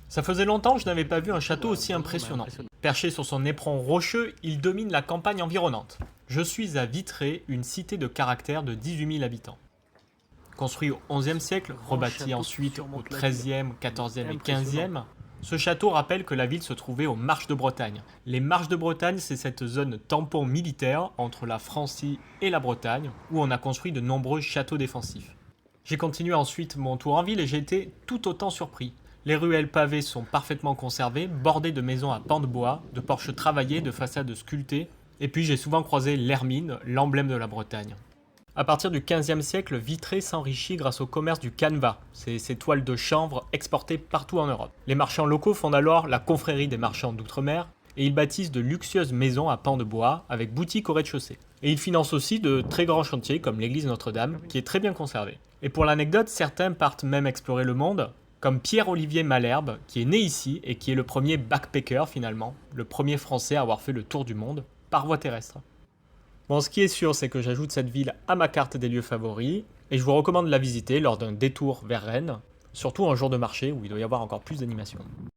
Ça faisait longtemps que je n'avais pas vu un château aussi impressionnant. Perché sur son éperon rocheux, il domine la campagne environnante. Je suis à Vitré, une cité de caractère de 18 000 habitants. Construit au XIe siècle, rebâti ensuite au XIIIe, XIVe et XVe, ce château rappelle que la ville se trouvait aux Marches de Bretagne. Les Marches de Bretagne, c'est cette zone tampon militaire entre la Francie et la Bretagne, où on a construit de nombreux châteaux défensifs. J'ai continué ensuite mon tour en ville et j'ai été tout autant surpris. Les ruelles pavées sont parfaitement conservées, bordées de maisons à pans de bois, de porches travaillées, de façades sculptées, et puis j'ai souvent croisé l'hermine, l'emblème de la Bretagne. À partir du XVe siècle, Vitré s'enrichit grâce au commerce du canevas, ces toiles de chanvre exportées partout en Europe. Les marchands locaux fondent alors la confrérie des marchands d'outre-mer et ils bâtissent de luxueuses maisons à pans de bois avec boutiques au rez-de-chaussée. Et ils financent aussi de très grands chantiers comme l'église Notre-Dame qui est très bien conservée. Et pour l'anecdote, certains partent même explorer le monde, comme Pierre-Olivier Malherbe qui est né ici et qui est le premier backpacker finalement, le premier français à avoir fait le tour du monde par voie terrestre. Bon, ce qui est sûr, c'est que j'ajoute cette ville à ma carte des lieux favoris, et je vous recommande de la visiter lors d'un détour vers Rennes, surtout un jour de marché où il doit y avoir encore plus d'animation.